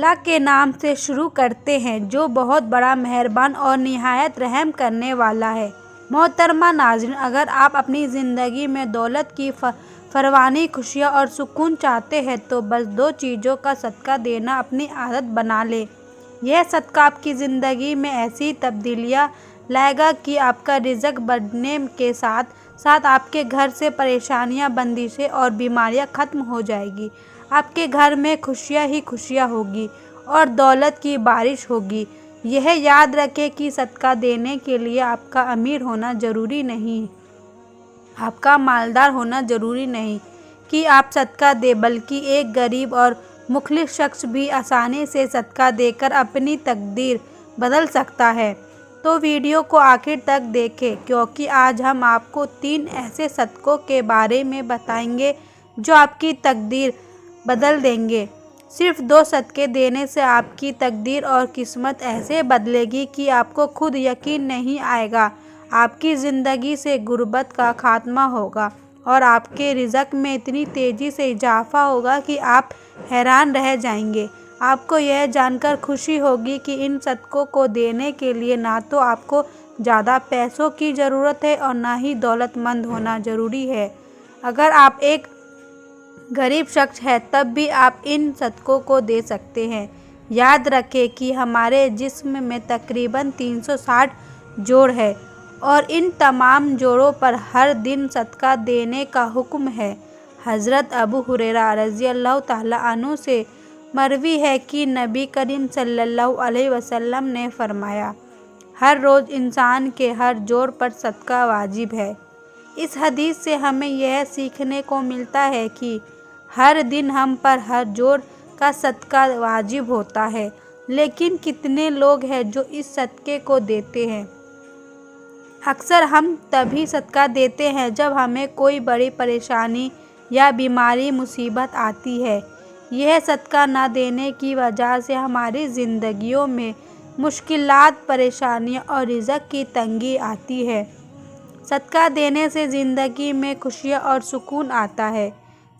اللہ کے نام سے شروع کرتے ہیں جو بہت بڑا مہربان اور نہایت رحم کرنے والا ہے۔ محترمہ ناظرین، اگر آپ اپنی زندگی میں دولت کی فراوانی، خوشیاں اور سکون چاہتے ہیں تو بس 2 چیزوں کا صدقہ دینا اپنی عادت بنا لیں۔ یہ صدقہ آپ کی زندگی میں ایسی تبدیلیاں لائے گا کہ آپ کا رزق بڑھنے کے ساتھ ساتھ آپ کے گھر سے پریشانیاں، بندشیں اور بیماریاں ختم ہو جائیں گی۔ آپ کے گھر میں خوشیاں ہی خوشیاں ہوگی اور دولت کی بارش ہوگی۔ یہ یاد رکھیں کہ صدقہ دینے کے لیے آپ کا امیر ہونا ضروری نہیں، آپ کا مالدار ہونا ضروری نہیں کہ آپ صدقہ دیں، بلکہ ایک غریب اور مخلص شخص بھی آسانی سے صدقہ دے کر اپنی تقدیر بدل سکتا ہے۔ تو ویڈیو کو آخر تک دیکھیں، کیونکہ آج ہم آپ کو 3 ایسے صدقوں کے بارے میں بتائیں گے جو آپ کی تقدیر بدل دیں گے۔ صرف 2 صدقے دینے سے آپ کی تقدیر اور قسمت ایسے بدلے گی کہ آپ کو خود یقین نہیں آئے گا۔ آپ کی زندگی سے غربت کا خاتمہ ہوگا اور آپ کے رزق میں اتنی تیزی سے اضافہ ہوگا کہ آپ حیران رہ جائیں گے۔ آپ کو یہ جان کر خوشی ہوگی کہ ان صدقوں کو دینے کے لیے نہ تو آپ کو زیادہ پیسوں کی ضرورت ہے اور نہ ہی دولت مند ہونا ضروری ہے۔ اگر آپ ایک غریب شخص ہیں تب بھی آپ ان صدقوں کو دے سکتے ہیں۔ یاد رکھیں کہ ہمارے جسم میں تقریباً 360 جوڑ ہیں اور ان تمام جوڑوں پر ہر دن صدقہ دینے کا حکم ہے۔ حضرت ابو ہریرہ رضی اللہ تعالیٰ عنہ سے مروی ہے کہ نبی کریم صلی اللہ علیہ وسلم نے فرمایا، ہر روز انسان کے ہر جوڑ پر صدقہ واجب ہے۔ اس حدیث سے ہمیں یہ سیکھنے کو ملتا ہے کہ ہر دن ہم پر ہر جوڑ کا صدقہ واجب ہوتا ہے، لیکن کتنے لوگ ہیں جو اس صدقے کو دیتے ہیں؟ اکثر ہم تبھی صدقہ دیتے ہیں جب ہمیں کوئی بڑی پریشانی یا بیماری، مصیبت آتی ہے۔ یہ صدقہ نہ دینے کی وجہ سے ہماری زندگیوں میں مشکلات، پریشانیاں اور رزق کی تنگی آتی ہے۔ صدقہ دینے سے زندگی میں خوشیاں اور سکون آتا ہے۔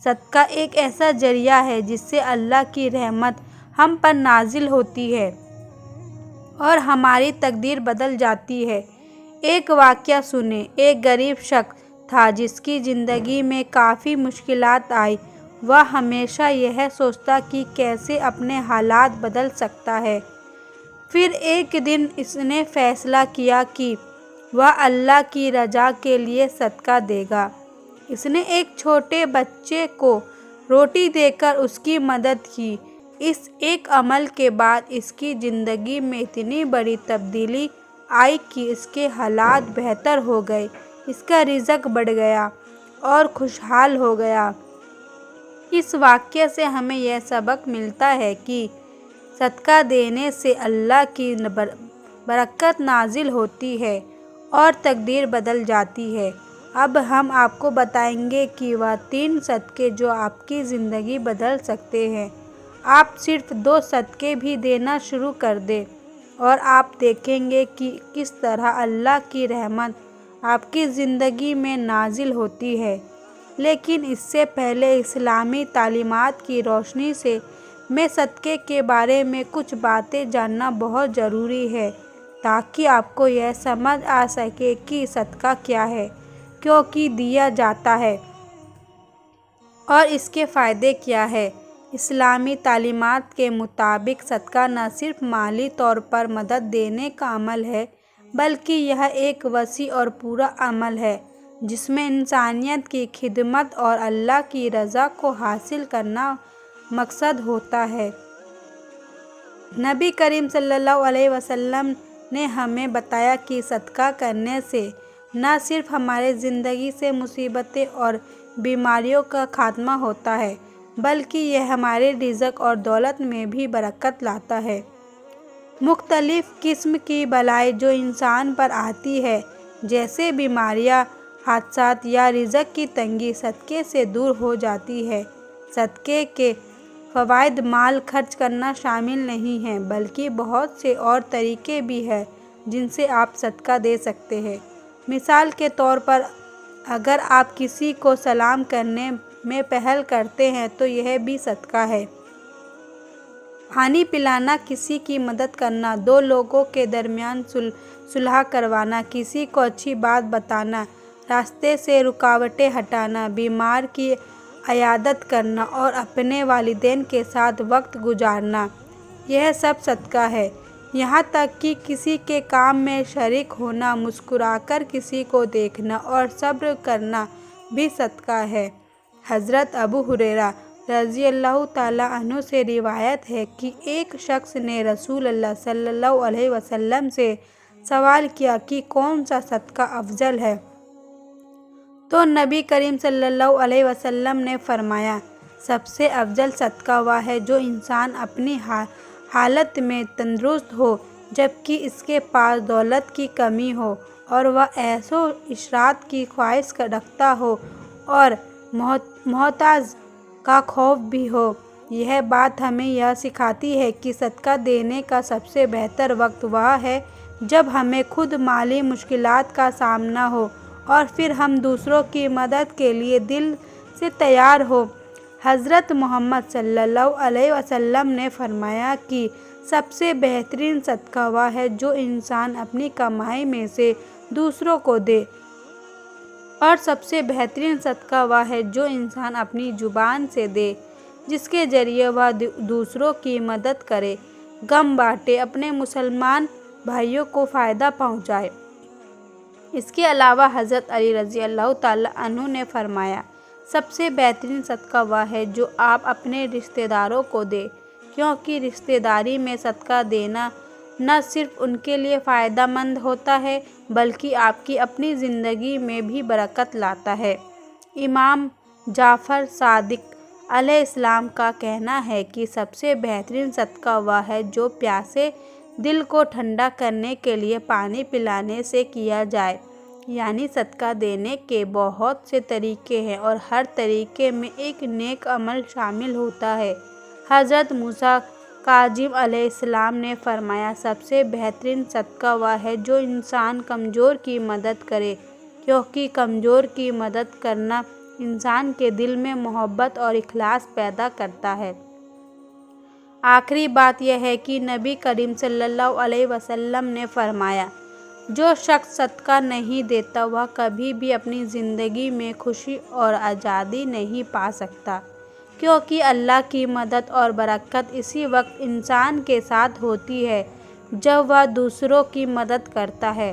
صدقہ ایک ایسا ذریعہ ہے جس سے اللہ کی رحمت ہم پر نازل ہوتی ہے اور ہماری تقدیر بدل جاتی ہے۔ ایک واقعہ سنیں۔ ایک غریب شخص تھا جس کی زندگی میں کافی مشکلات آئیں۔ وہ ہمیشہ یہ سوچتا کہ کیسے اپنے حالات بدل سکتا ہے۔ پھر ایک دن اس نے فیصلہ کیا کہ وہ اللہ کی رضا کے لیے صدقہ دے گا۔ اس نے ایک چھوٹے بچے کو روٹی دے کر اس کی مدد کی۔ اس ایک عمل کے بعد اس کی زندگی میں اتنی بڑی تبدیلی آئی کہ اس کے حالات بہتر ہو گئے، اس کا رزق بڑھ گیا اور خوشحال ہو گیا۔ اس واقعے سے ہمیں یہ سبق ملتا ہے کہ صدقہ دینے سے اللہ کی برکت نازل ہوتی ہے اور تقدیر بدل جاتی ہے۔ اب ہم آپ کو بتائیں گے کہ وہ 3 صدقے جو آپ کی زندگی بدل سکتے ہیں۔ آپ صرف 2 صدقے بھی دینا شروع کر دیں اور آپ دیکھیں گے کہ کس طرح اللہ کی رحمت آپ کی زندگی میں نازل ہوتی ہے۔ لیکن اس سے پہلے اسلامی تعلیمات کی روشنی میں صدقے کے بارے میں کچھ باتیں جاننا بہت ضروری ہے تاکہ آپ کو یہ سمجھ آ سکے کہ صدقہ کیا ہے، کیوں دیا جاتا ہے اور اس کے فائدے کیا ہیں۔ اسلامی تعلیمات کے مطابق صدقہ نہ صرف مالی طور پر مدد دینے کا عمل ہے، بلکہ یہ ایک وسیع اور پورا عمل ہے جس میں انسانیت کی خدمت اور اللہ کی رضا کو حاصل کرنا مقصد ہوتا ہے۔ نبی کریم صلی اللہ علیہ وسلم نے ہمیں بتایا کہ صدقہ کرنے سے نہ صرف ہماری زندگی سے مصیبتیں اور بیماریوں کا خاتمہ ہوتا ہے، بلکہ یہ ہمارے رزق اور دولت میں بھی برکت لاتا ہے۔ مختلف قسم کی بلائیں جو انسان پر آتی ہیں، جیسے بیماریاں، حادثات یا رزق کی تنگی، صدقے سے دور ہو جاتی ہیں۔ صدقے کے فوائد مال خرچ کرنا شامل نہیں ہیں، بلکہ بہت سے اور طریقے بھی ہیں جن سے آپ صدقہ دے سکتے ہیں۔ مثال کے طور پر، اگر آپ کسی کو سلام کرنے میں پہل کرتے ہیں تو یہ بھی صدقہ ہے۔ پانی پلانا، کسی کی مدد کرنا، دو لوگوں کے درمیان صلح کروانا، کسی کو اچھی بات بتانا، راستے سے رکاوٹیں ہٹانا، بیمار کی عیادت کرنا اور اپنے والدین کے ساتھ وقت گزارنا، یہ سب صدقہ ہے۔ یہاں تک کہ کسی کے کام میں شریک ہونا، مسکرا کر کسی کو دیکھنا اور صبر کرنا بھی صدقہ ہے۔ حضرت ابو ہریرہ رضی اللہ تعالیٰ عنہ سے روایت ہے کہ ایک شخص نے رسول اللہ صلی اللہ علیہ وسلم سے سوال کیا کہ کون سا صدقہ افضل ہے؟ تو نبی کریم صلی اللہ علیہ وسلم نے فرمایا، سب سے افضل صدقہ وہ ہے جو انسان اپنی حالت میں تندرست ہو جبکہ اس کے پاس دولت کی کمی ہو، اور وہ عیش و عشرت کی خواہش رکھتا ہو اور محتاج کا خوف بھی ہو۔ یہ بات ہمیں یہ سکھاتی ہے کہ صدقہ دینے کا سب سے بہتر وقت وہ ہے جب ہمیں خود مالی مشکلات کا سامنا ہو اور پھر ہم دوسروں کی مدد کے لیے دل سے تیار ہوں۔ حضرت محمد صلی اللہ علیہ وسلم نے فرمایا کہ سب سے بہترین صدقہ وہ ہے جو انسان اپنی کمائی میں سے دوسروں کو دے، اور سب سے بہترین صدقہ وہ ہے جو انسان اپنی زبان سے دے، جس کے ذریعے وہ دوسروں کی مدد کرے، غم بانٹے، اپنے مسلمان بھائیوں کو فائدہ پہنچائے۔ اس کے علاوہ حضرت علی رضی اللہ تعالیٰ عنہ نے فرمایا، سب سے بہترین صدقہ وہ ہے جو آپ اپنے رشتہ داروں کو دیں، کیونکہ رشتہ داری میں صدقہ دینا نہ صرف ان کے لیے فائدہ مند ہوتا ہے بلکہ آپ کی اپنی زندگی میں بھی برکت لاتا ہے۔ امام جعفر صادق علیہ السلام کا کہنا ہے کہ سب سے بہترین صدقہ وہ ہے جو پیاسے دل کو ٹھنڈا کرنے کے لیے پانی پلانے سے کیا جائے، یعنی صدقہ دینے کے بہت سے طریقے ہیں اور ہر طریقے میں ایک نیک عمل شامل ہوتا ہے۔ حضرت موسیٰ کاظم علیہ السلام نے فرمایا، سب سے بہترین صدقہ وہ ہے جو انسان کمزور کی مدد کرے، کیونکہ کمزور کی مدد کرنا انسان کے دل میں محبت اور اخلاص پیدا کرتا ہے۔ آخری بات یہ ہے کہ نبی کریم صلی اللہ علیہ وسلم نے فرمایا، جو شخص صدقہ نہیں دیتا وہ کبھی بھی اپنی زندگی میں خوشی اور آزادی نہیں پا سکتا، کیونکہ اللہ کی مدد اور برکت اسی وقت انسان کے ساتھ ہوتی ہے جب وہ دوسروں کی مدد کرتا ہے۔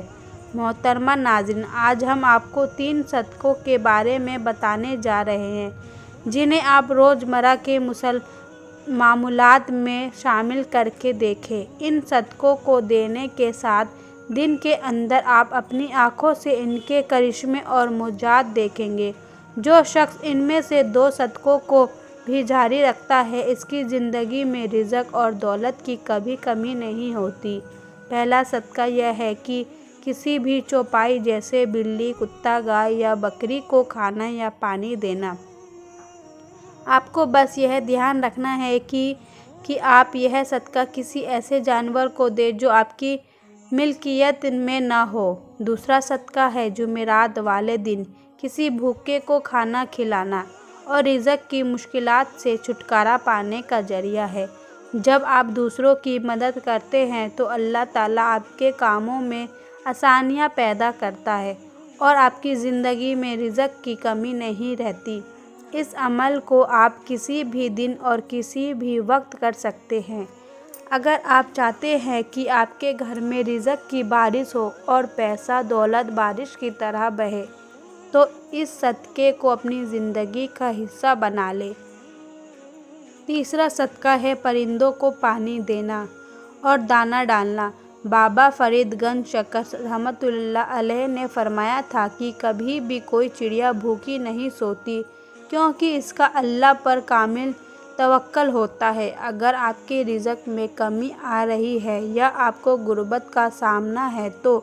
محترمہ ناظرین، آج ہم آپ کو 3 صدقوں کے بارے میں بتانے جا رہے ہیں جنہیں آپ روزمرہ کے معمولات میں شامل کر کے دیکھیں۔ ان صدقوں کو دینے کے ساتھ دن کے اندر آپ اپنی آنکھوں سے ان کے کرشمے اور معجزات دیکھیں گے۔ جو شخص ان میں سے 2 صدقوں کو بھی جاری رکھتا ہے، اس کی زندگی میں رزق اور دولت کی کبھی کمی نہیں ہوتی۔ پہلا صدقہ یہ ہے کہ کسی بھی چوپائی جیسے بلی، کتا، گائے یا بکری کو کھانا یا پانی دینا۔ آپ کو بس یہ دھیان رکھنا ہے کہ آپ یہ صدقہ کسی ایسے جانور کو دیں جو آپ کی ملکیت میں نہ ہو۔ دوسرا صدقہ ہے جمعرات والے دن کسی بھوکے کو کھانا کھلانا اور رزق کی مشکلات سے چھٹکارا پانے کا ذریعہ ہے۔ جب آپ دوسروں کی مدد کرتے ہیں تو اللہ تعالیٰ آپ کے کاموں میں آسانیاں پیدا کرتا ہے اور آپ کی زندگی میں رزق کی کمی نہیں رہتی۔ اس عمل کو آپ کسی بھی دن اور کسی بھی وقت کر سکتے ہیں۔ اگر آپ چاہتے ہیں کہ آپ کے گھر میں رزق کی بارش ہو اور پیسہ دولت بارش کی طرح بہے تو اس صدقے کو اپنی زندگی کا حصہ بنا لیں۔ تیسرا صدقہ ہے پرندوں کو پانی دینا اور دانہ ڈالنا۔ بابا فرید گنج شکر رحمۃ اللہ علیہ نے فرمایا تھا کہ کبھی بھی کوئی چڑیا بھوکی نہیں سوتی، کیونکہ اس کا اللہ پر کامل توکل ہوتا ہے۔ اگر آپ کے رزق میں کمی آ رہی ہے یا آپ کو غربت کا سامنا ہے تو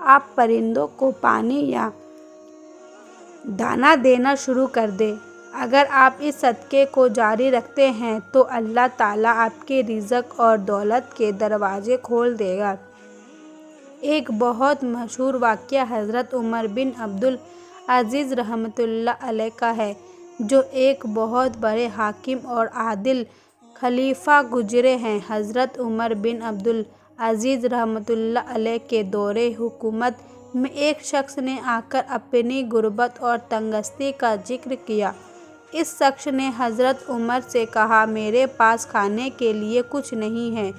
آپ پرندوں کو پانی یا دانہ دینا شروع کر دیں۔ اگر آپ اس صدقے کو جاری رکھتے ہیں تو اللہ تعالیٰ آپ کے رزق اور دولت کے دروازے کھول دے گا۔ ایک بہت مشہور واقعہ حضرت عمر بن عبدالعزیز رحمۃ اللہ علیہ کا ہے، جو ایک بہت بڑے حاکم اور عادل خلیفہ گزرے ہیں۔ حضرت عمر بن عبدالعزیز رحمۃ اللہ علیہ کے دور حکومت میں ایک شخص نے آ کر اپنی غربت اور تنگدستی کا ذکر کیا۔ اس شخص نے حضرت عمر سے کہا، میرے پاس کھانے کے لیے کچھ نہیں ہے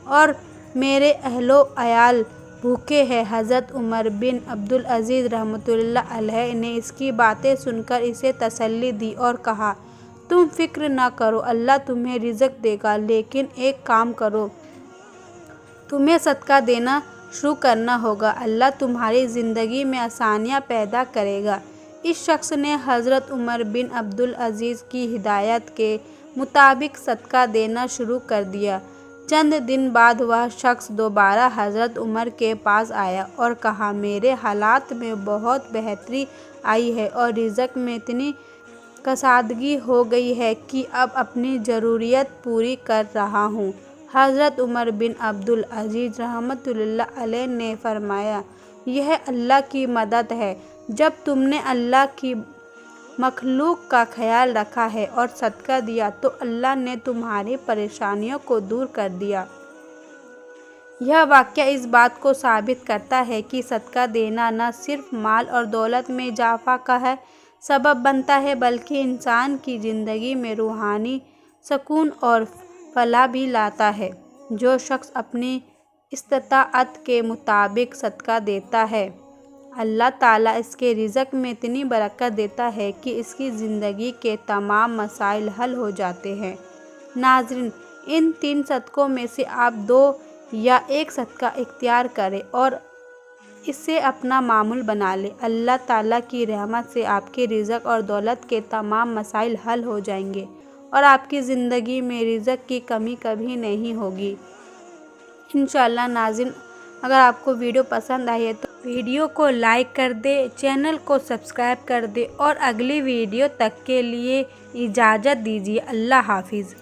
اور میرے اہل و عیال بھوکے ہیں۔ حضرت عمر بن عبدالعزیز رحمۃ اللہ علیہ نے اس کی باتیں سن کر اسے تسلی دی اور کہا، تم فکر نہ کرو، اللہ تمہیں رزق دے گا، لیکن ایک کام کرو، تمہیں صدقہ دینا شروع کرنا ہوگا، اللہ تمہاری زندگی میں آسانیاں پیدا کرے گا۔ اس شخص نے حضرت عمر بن عبدالعزیز کی ہدایت کے مطابق صدقہ دینا شروع کر دیا۔ چند دن بعد وہ شخص دوبارہ حضرت عمر کے پاس آیا اور کہا، میرے حالات میں بہت بہتری آئی ہے اور رزق میں اتنی کشادگی ہو گئی ہے کہ اب اپنی ضروریات پوری کر رہا ہوں۔ حضرت عمر بن عبدالعزیز رحمۃ اللہ علیہ نے فرمایا، یہ اللہ کی مدد ہے۔ جب تم نے اللہ کی مخلوق کا خیال رکھا ہے اور صدقہ دیا تو اللہ نے تمہاری پریشانیوں کو دور کر دیا۔ یہ واقعہ اس بات کو ثابت کرتا ہے کہ صدقہ دینا نہ صرف مال اور دولت میں اضافہ کا سبب بنتا ہے بلکہ انسان کی زندگی میں روحانی سکون اور فلاح بھی لاتا ہے۔ جو شخص اپنی استطاعت کے مطابق صدقہ دیتا ہے، اللہ تعالیٰ اس کے رزق میں اتنی برکت دیتا ہے کہ اس کی زندگی کے تمام مسائل حل ہو جاتے ہیں۔ ناظرین، ان 3 صدقوں میں سے آپ 2 یا 1 صدقہ اختیار کریں اور اسے اپنا معمول بنا لیں۔ اللہ تعالیٰ کی رحمت سے آپ کے رزق اور دولت کے تمام مسائل حل ہو جائیں گے اور آپ کی زندگی میں رزق کی کمی کبھی نہیں ہوگی انشاءاللہ۔ ناظرین، اگر آپ کو ویڈیو پسند آئی ہے تو ویڈیو کو لائک کر دیں، چینل کو سبسکرائب کر دیں اور اگلی ویڈیو تک کے لیے اجازت دیجیے۔ اللہ حافظ۔